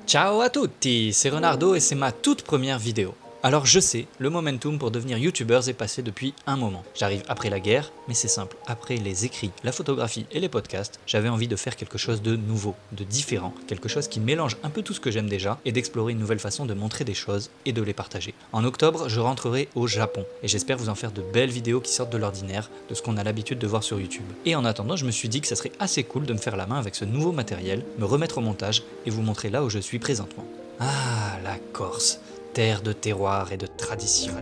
Ciao à tutti, c'est Renardo et c'est ma toute première vidéo. Alors je sais, le momentum pour devenir youtubeurs est passé depuis un moment. J'arrive après la guerre, mais c'est simple, après les écrits, la photographie et les podcasts, j'avais envie de faire quelque chose de nouveau, de différent, quelque chose qui mélange un peu tout ce que j'aime déjà et d'explorer une nouvelle façon de montrer des choses et de les partager. En octobre, je rentrerai au Japon et j'espère vous en faire de belles vidéos qui sortent de l'ordinaire, de ce qu'on a l'habitude de voir sur YouTube. Et en attendant, je me suis dit que ça serait assez cool de me faire la main avec ce nouveau matériel, me remettre au montage et vous montrer là où je suis présentement. Ah, la Corse, terre de terroir et de tradition.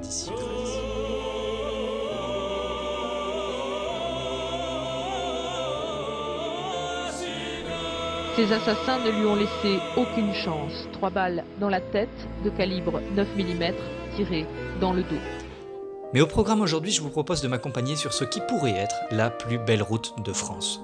Ces assassins ne lui ont laissé aucune chance. 3 balles dans la tête de calibre 9 mm tirées dans le dos. Mais au programme aujourd'hui, je vous propose de m'accompagner sur ce qui pourrait être la plus belle route de France.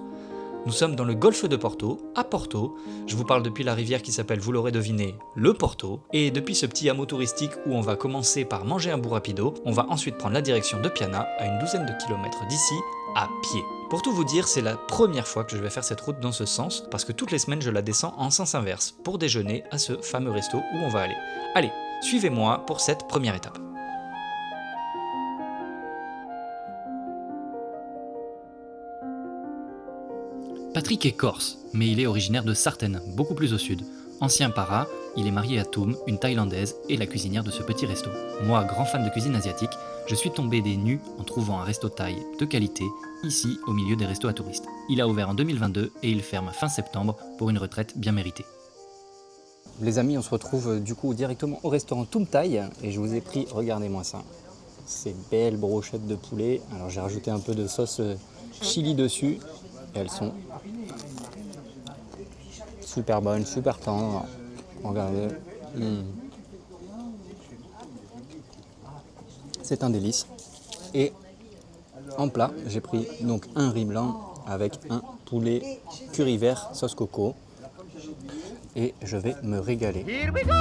Nous sommes dans le golfe de Porto, à Porto. Je vous parle depuis la rivière qui s'appelle, vous l'aurez deviné, le Porto. Et depuis ce petit hameau touristique où on va commencer par manger un bout rapido, on va ensuite prendre la direction de Piana, à une douzaine de kilomètres d'ici, à pied. Pour tout vous dire, c'est la première fois que je vais faire cette route dans ce sens, parce que toutes les semaines je la descends en sens inverse, pour déjeuner à ce fameux resto où on va aller. Allez, suivez-moi pour cette première étape. Patrick est corse, mais il est originaire de Sartène, beaucoup plus au sud. Ancien para, il est marié à Toum, une Thaïlandaise, et la cuisinière de ce petit resto. Moi, grand fan de cuisine asiatique, je suis tombé des nues en trouvant un resto thaï de qualité, ici au milieu des restos à touristes. Il a ouvert en 2022 et il ferme fin septembre pour une retraite bien méritée. Les amis, on se retrouve du coup directement au restaurant Toum Thai et je vous ai pris, regardez-moi ça, ces belles brochettes de poulet. Alors j'ai rajouté un peu de sauce chili dessus et elles sont super bonnes, super tendres. Regardez, c'est un délice. Et en plat, j'ai pris donc un riz blanc avec un poulet curry vert sauce coco. Et je vais me régaler. Here we go!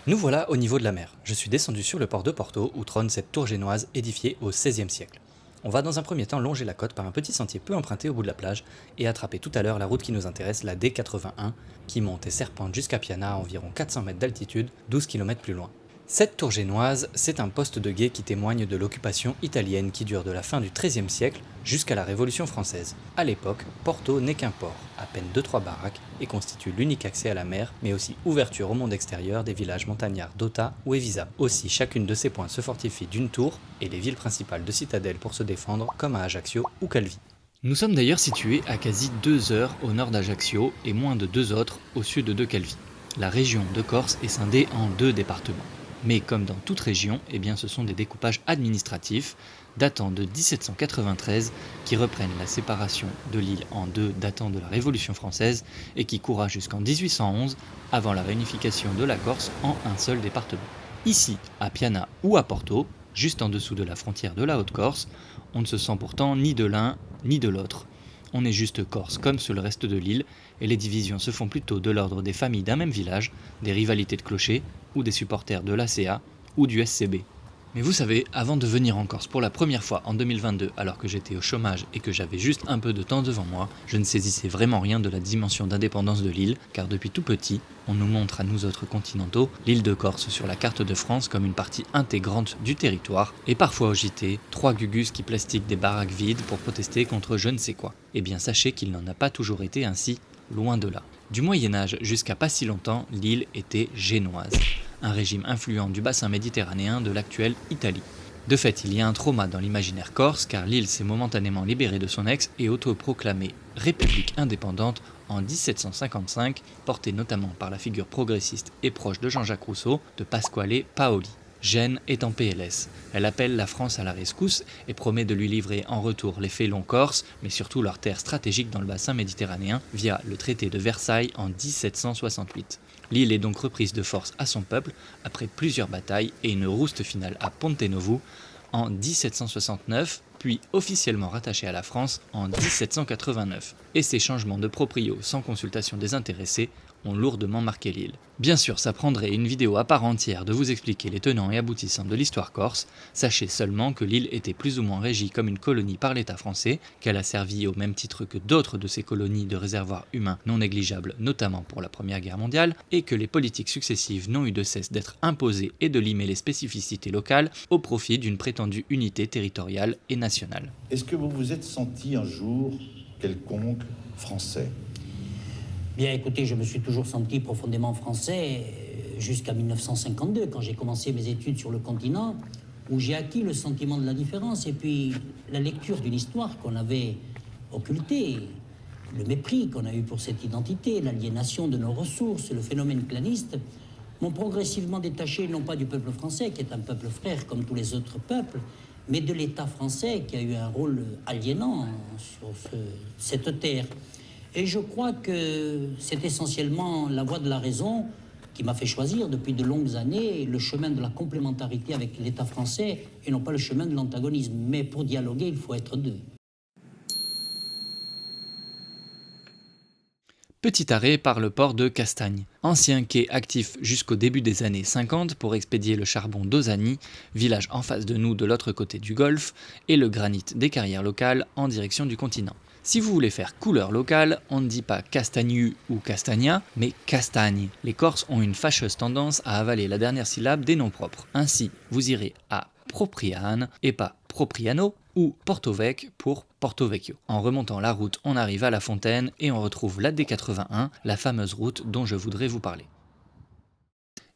Nous voilà au niveau de la mer. Je suis descendu sur le port de Porto où trône cette tour génoise édifiée au XVIe siècle. On va dans un premier temps longer la côte par un petit sentier peu emprunté au bout de la plage et attraper tout à l'heure la route qui nous intéresse, la D81, qui monte et serpente jusqu'à Piana à environ 400 mètres d'altitude, 12 km plus loin. Cette tour génoise, c'est un poste de guet qui témoigne de l'occupation italienne qui dure de la fin du XIIIe siècle jusqu'à la Révolution française. À l'époque, Porto n'est qu'un port, à peine 2-3 baraques, et constitue l'unique accès à la mer, mais aussi ouverture au monde extérieur des villages montagnards d'Ota ou Evisa. Aussi, chacune de ces points se fortifie d'une tour, et les villes principales de citadelles pour se défendre, comme à Ajaccio ou Calvi. Nous sommes d'ailleurs situés à quasi 2 heures au nord d'Ajaccio et moins de 2 autres au sud de Calvi. La région de Corse est scindée en 2 départements. Mais comme dans toute région, eh bien ce sont des découpages administratifs datant de 1793 qui reprennent la séparation de l'île en 2 datant de la Révolution française et qui courra jusqu'en 1811 avant la réunification de la Corse en un seul département. Ici, à Piana ou à Porto, juste en dessous de la frontière de la Haute-Corse, on ne se sent pourtant ni de l'un ni de l'autre. On est juste corse comme sur le reste de l'île et les divisions se font plutôt de l'ordre des familles d'un même village, des rivalités de clochers ou des supporters de l'ACA ou du SCB. Mais vous savez, avant de venir en Corse pour la première fois en 2022 alors que j'étais au chômage et que j'avais juste un peu de temps devant moi, je ne saisissais vraiment rien de la dimension d'indépendance de l'île car depuis tout petit, on nous montre à nous autres continentaux l'île de Corse sur la carte de France comme une partie intégrante du territoire et parfois au JT, 3 gugus qui plastiquent des baraques vides pour protester contre je ne sais quoi. Eh bien sachez qu'il n'en a pas toujours été ainsi, loin de là. Du Moyen-Âge jusqu'à pas si longtemps, l'île était génoise, un régime influent du bassin méditerranéen de l'actuelle Italie. De fait, il y a un trauma dans l'imaginaire corse car l'île s'est momentanément libérée de son ex et autoproclamée république indépendante en 1755, portée notamment par la figure progressiste et proche de Jean-Jacques Rousseau de Pasquale Paoli. Gênes est en PLS. Elle appelle la France à la rescousse et promet de lui livrer en retour les félons corses, mais surtout leurs terres stratégiques dans le bassin méditerranéen via le traité de Versailles en 1768. L'île est donc reprise de force à son peuple après plusieurs batailles et une rouste finale à Ponte Novo en 1769, puis officiellement rattachée à la France en 1789. Et ces changements de proprio sans consultation des intéressés ont lourdement marqué l'île. Bien sûr, ça prendrait une vidéo à part entière de vous expliquer les tenants et aboutissants de l'histoire corse. Sachez seulement que l'île était plus ou moins régie comme une colonie par l'État français, qu'elle a servi au même titre que d'autres de ces colonies de réservoirs humains non négligeables, notamment pour la Première Guerre mondiale, et que les politiques successives n'ont eu de cesse d'être imposées et de limer les spécificités locales au profit d'une prétendue unité territoriale et nationale. Est-ce que vous vous êtes senti un jour quelconque français ? Bien, écoutez, je me suis toujours senti profondément français jusqu'à 1952, quand j'ai commencé mes études sur le continent, où j'ai acquis le sentiment de la différence et puis la lecture d'une histoire qu'on avait occultée, le mépris qu'on a eu pour cette identité, l'aliénation de nos ressources, le phénomène claniste, m'ont progressivement détaché non pas du peuple français, qui est un peuple frère comme tous les autres peuples, mais de l'État français qui a eu un rôle aliénant sur cette terre. Et je crois que c'est essentiellement la voie de la raison qui m'a fait choisir depuis de longues années le chemin de la complémentarité avec l'État français et non pas le chemin de l'antagonisme. Mais pour dialoguer, il faut être deux. Petit arrêt par le port de Castagne, ancien quai actif jusqu'au début des années 50 pour expédier le charbon d'Ozani, village en face de nous de l'autre côté du golfe, et le granit des carrières locales en direction du continent. Si vous voulez faire couleur locale, on ne dit pas Castagnu ou Castagna, mais Castagne. Les Corses ont une fâcheuse tendance à avaler la dernière syllabe des noms propres. Ainsi, vous irez à Propriane et pas Propriano, ou Porto-Vec pour Porto Vecchio. En remontant la route, on arrive à La Fontaine et on retrouve la D81, la fameuse route dont je voudrais vous parler.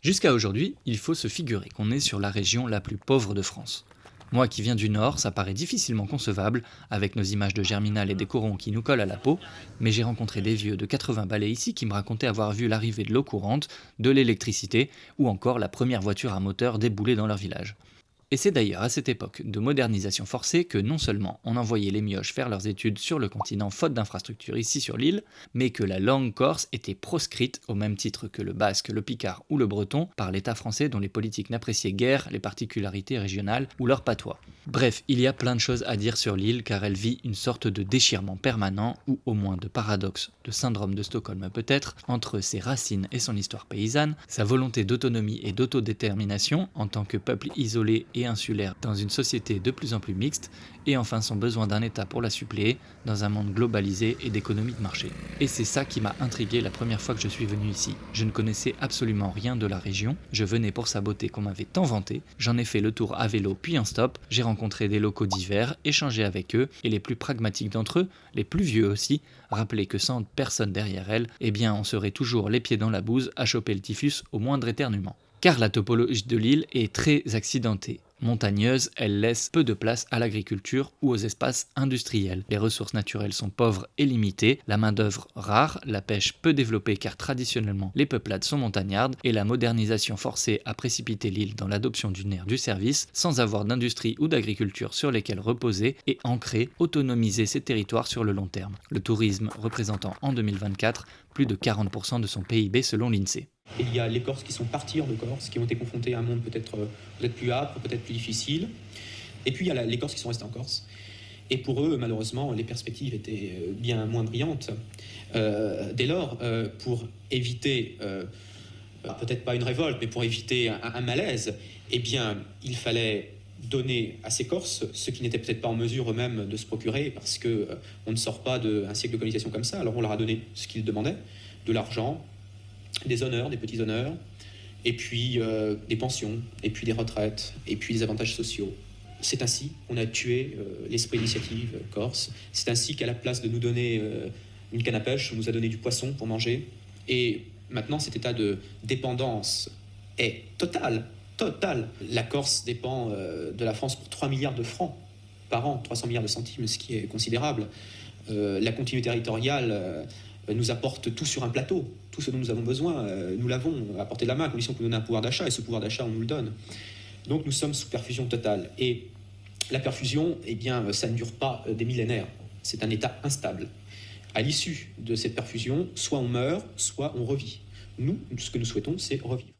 Jusqu'à aujourd'hui, il faut se figurer qu'on est sur la région la plus pauvre de France. Moi qui viens du Nord, ça paraît difficilement concevable, avec nos images de Germinal et des corons qui nous collent à la peau, mais j'ai rencontré des vieux de 80 balais ici qui me racontaient avoir vu l'arrivée de l'eau courante, de l'électricité, ou encore la première voiture à moteur débouler dans leur village. Et c'est d'ailleurs à cette époque de modernisation forcée que non seulement on envoyait les mioches faire leurs études sur le continent faute d'infrastructures ici sur l'île, mais que la langue corse était proscrite au même titre que le basque, le picard ou le breton par l'État français dont les politiques n'appréciaient guère les particularités régionales ou leur patois. Bref, il y a plein de choses à dire sur l'île car elle vit une sorte de déchirement permanent ou au moins de paradoxe, de syndrome de Stockholm peut-être, entre ses racines et son histoire paysanne, sa volonté d'autonomie et d'autodétermination en tant que peuple isolé et insulaire dans une société de plus en plus mixte, et enfin son besoin d'un État pour la suppléer dans un monde globalisé et d'économie de marché. Et c'est ça qui m'a intrigué la première fois que je suis venu ici. Je ne connaissais absolument rien de la région, je venais pour sa beauté qu'on m'avait tant vanté, j'en ai fait le tour à vélo puis en stop, j'ai rencontré des locaux divers, échangé avec eux, et les plus pragmatiques d'entre eux, les plus vieux aussi, rappelaient que sans personne derrière elle, eh bien on serait toujours les pieds dans la bouse à choper le typhus au moindre éternuement. Car la topologie de l'île est très accidentée. Montagneuse, elle laisse peu de place à l'agriculture ou aux espaces industriels. Les ressources naturelles sont pauvres et limitées, la main-d'œuvre rare, la pêche peu développée car traditionnellement les peuplades sont montagnardes et la modernisation forcée a précipité l'île dans l'adoption d'une ère du service sans avoir d'industrie ou d'agriculture sur lesquelles reposer et ancrer, autonomiser ses territoires sur le long terme. Le tourisme représentant en 2024 plus de 40% de son PIB selon l'INSEE. Et il y a les Corses qui sont partis hors de Corse, qui ont été confrontés à un monde peut-être plus âpre, peut-être plus difficile. Et puis il y a les Corses qui sont restés en Corse. Et pour eux, malheureusement, les perspectives étaient bien moins brillantes. Dès lors, pour éviter, peut-être pas une révolte, mais pour éviter un malaise, eh bien, il fallait donner à ces Corses ce qui n'étaient peut-être pas en mesure eux-mêmes de se procurer, parce qu'on ne sort pas d'un siècle de colonisation comme ça. Alors on leur a donné ce qu'ils demandaient, de l'argent, des honneurs, des petits honneurs, et puis des pensions, et puis des retraites, et puis des avantages sociaux. C'est ainsi qu'on a tué l'esprit d'initiative corse. C'est ainsi qu'à la place de nous donner une canne à pêche, on nous a donné du poisson pour manger. Et maintenant, cet état de dépendance est total. La Corse dépend de la France pour 3 milliards de francs par an, 300 milliards de centimes, ce qui est considérable. La continuité territoriale nous apporte tout sur un plateau. Tout ce dont nous avons besoin, nous l'avons à portée de la main, à condition qu'on nous donne un pouvoir d'achat, et ce pouvoir d'achat, on nous le donne. Donc nous sommes sous perfusion totale. Et la perfusion, eh bien, ça ne dure pas des millénaires. C'est un état instable. À l'issue de cette perfusion, soit on meurt, soit on revit. Nous, ce que nous souhaitons, c'est revivre.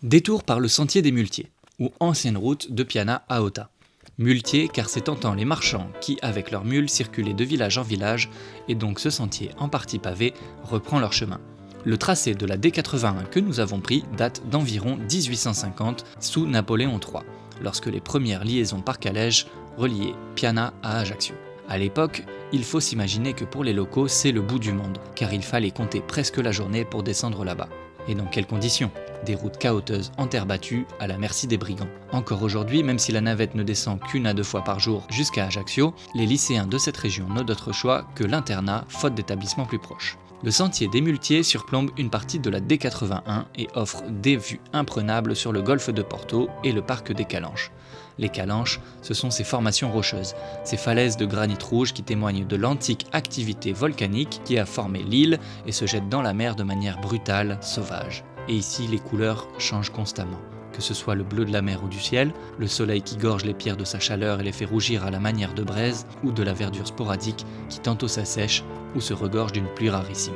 Détour par le sentier des Muletiers, ou ancienne route de Piana à Ota. Muletiers car c'est tentant les marchands qui, avec leurs mules, circulaient de village en village, et donc ce sentier, en partie pavé, reprend leur chemin. Le tracé de la D81 que nous avons pris date d'environ 1850 sous Napoléon III, lorsque les premières liaisons par calèche reliaient Piana à Ajaccio. À l'époque, il faut s'imaginer que pour les locaux, c'est le bout du monde, car il fallait compter presque la journée pour descendre là-bas. Et dans quelles conditions ? Des routes cahoteuses en terre battue à la merci des brigands. Encore aujourd'hui, même si la navette ne descend qu'1 à 2 fois par jour jusqu'à Ajaccio, les lycéens de cette région n'ont d'autre choix que l'internat, faute d'établissements plus proches. Le sentier des Muletiers surplombe une partie de la D81 et offre des vues imprenables sur le golfe de Porto et le parc des Calanches. Les Calanches, ce sont ces formations rocheuses, ces falaises de granit rouge qui témoignent de l'antique activité volcanique qui a formé l'île et se jette dans la mer de manière brutale, sauvage. Et ici, les couleurs changent constamment. Que ce soit le bleu de la mer ou du ciel, le soleil qui gorge les pierres de sa chaleur et les fait rougir à la manière de braise, ou de la verdure sporadique qui tantôt s'assèche ou se regorge d'une pluie rarissime.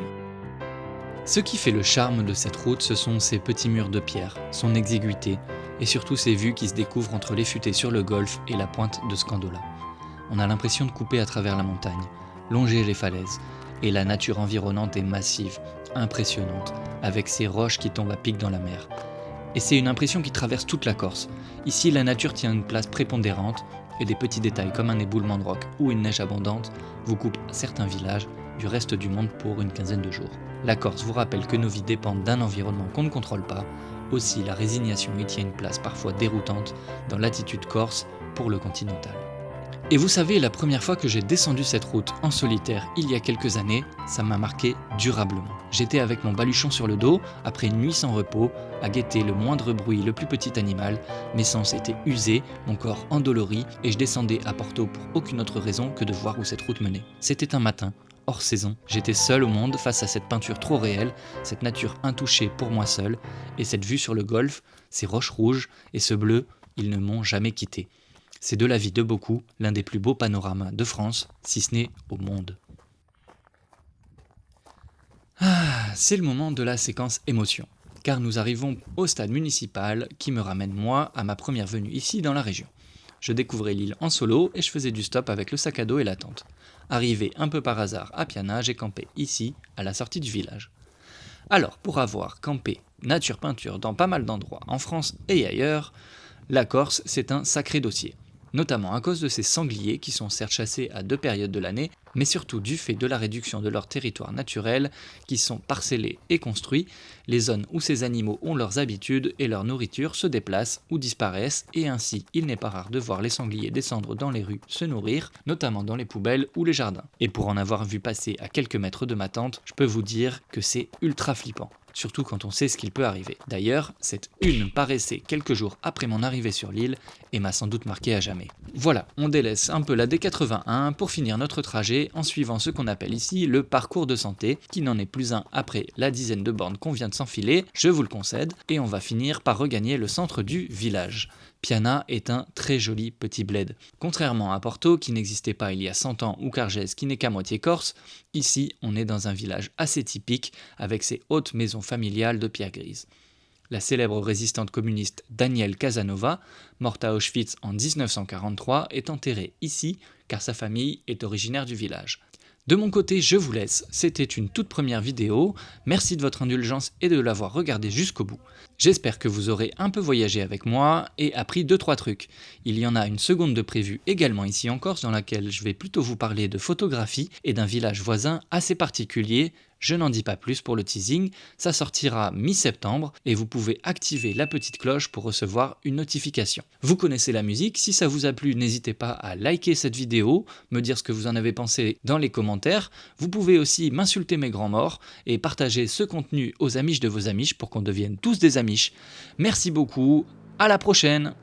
Ce qui fait le charme de cette route, ce sont ses petits murs de pierre, son exiguïté, et surtout ses vues qui se découvrent entre les futaies sur le golfe et la pointe de Scandola. On a l'impression de couper à travers la montagne, longer les falaises, et la nature environnante est massive, impressionnante, avec ces roches qui tombent à pic dans la mer. Et c'est une impression qui traverse toute la Corse. Ici, la nature tient une place prépondérante, et des petits détails comme un éboulement de roc ou une neige abondante vous coupent certains villages du reste du monde pour une quinzaine de jours. La Corse vous rappelle que nos vies dépendent d'un environnement qu'on ne contrôle pas. Aussi, la résignation y tient une place parfois déroutante dans l'attitude corse pour le continental. Et vous savez, la première fois que j'ai descendu cette route en solitaire il y a quelques années, ça m'a marqué durablement. J'étais avec mon baluchon sur le dos, après une nuit sans repos, à guetter le moindre bruit, le plus petit animal, mes sens étaient usés, mon corps endolori, et je descendais à Porto pour aucune autre raison que de voir où cette route menait. C'était un matin, hors saison, j'étais seul au monde face à cette peinture trop réelle, cette nature intouchée pour moi seul, et cette vue sur le golfe, ces roches rouges et ce bleu, ils ne m'ont jamais quitté. C'est de l'avis de beaucoup l'un des plus beaux panoramas de France, si ce n'est au monde. C'est le moment de la séquence émotion, car nous arrivons au stade municipal qui me ramène moi à ma première venue ici dans la région. Je découvrais l'île en solo et je faisais du stop avec le sac à dos et la tente. Arrivé un peu par hasard à Piana, j'ai campé ici, à la sortie du village. Alors, pour avoir campé nature peinture dans pas mal d'endroits en France et ailleurs, la Corse, c'est un sacré dossier. Notamment à cause de ces sangliers qui sont certes chassés à 2 périodes de l'année, mais surtout du fait de la réduction de leur territoire naturel, qui sont parcellés et construits, les zones où ces animaux ont leurs habitudes et leur nourriture se déplacent ou disparaissent, et ainsi il n'est pas rare de voir les sangliers descendre dans les rues se nourrir, notamment dans les poubelles ou les jardins. Et pour en avoir vu passer à quelques mètres de ma tente, je peux vous dire que c'est ultra flippant. Surtout quand on sait ce qu'il peut arriver. D'ailleurs, cette une paraissait quelques jours après mon arrivée sur l'île et m'a sans doute marqué à jamais. Voilà, on délaisse un peu la D81 pour finir notre trajet en suivant ce qu'on appelle ici le parcours de santé, qui n'en est plus un après la dizaine de bornes qu'on vient de s'enfiler, je vous le concède, et on va finir par regagner le centre du village. Piana est un très joli petit bled. Contrairement à Porto, qui n'existait pas il y a 100 ans, ou Cargès, qui n'est qu'à moitié corse, ici on est dans un village assez typique, avec ses hautes maisons familiales de pierre grise. La célèbre résistante communiste Danielle Casanova, morte à Auschwitz en 1943, est enterrée ici, car sa famille est originaire du village. De mon côté, je vous laisse, c'était une toute première vidéo, merci de votre indulgence et de l'avoir regardée jusqu'au bout. J'espère que vous aurez un peu voyagé avec moi et appris 2-3 trucs. Il y en a une seconde de prévue également ici en Corse, dans laquelle je vais plutôt vous parler de photographie et d'un village voisin assez particulier. Je n'en dis pas plus pour le teasing, ça sortira mi-septembre et vous pouvez activer la petite cloche pour recevoir une notification. Vous connaissez la musique, si ça vous a plu, n'hésitez pas à liker cette vidéo, me dire ce que vous en avez pensé dans les commentaires. Vous pouvez aussi m'insulter mes grands morts et partager ce contenu aux amiches de vos amiches pour qu'on devienne tous des amiches. Merci beaucoup, à la prochaine!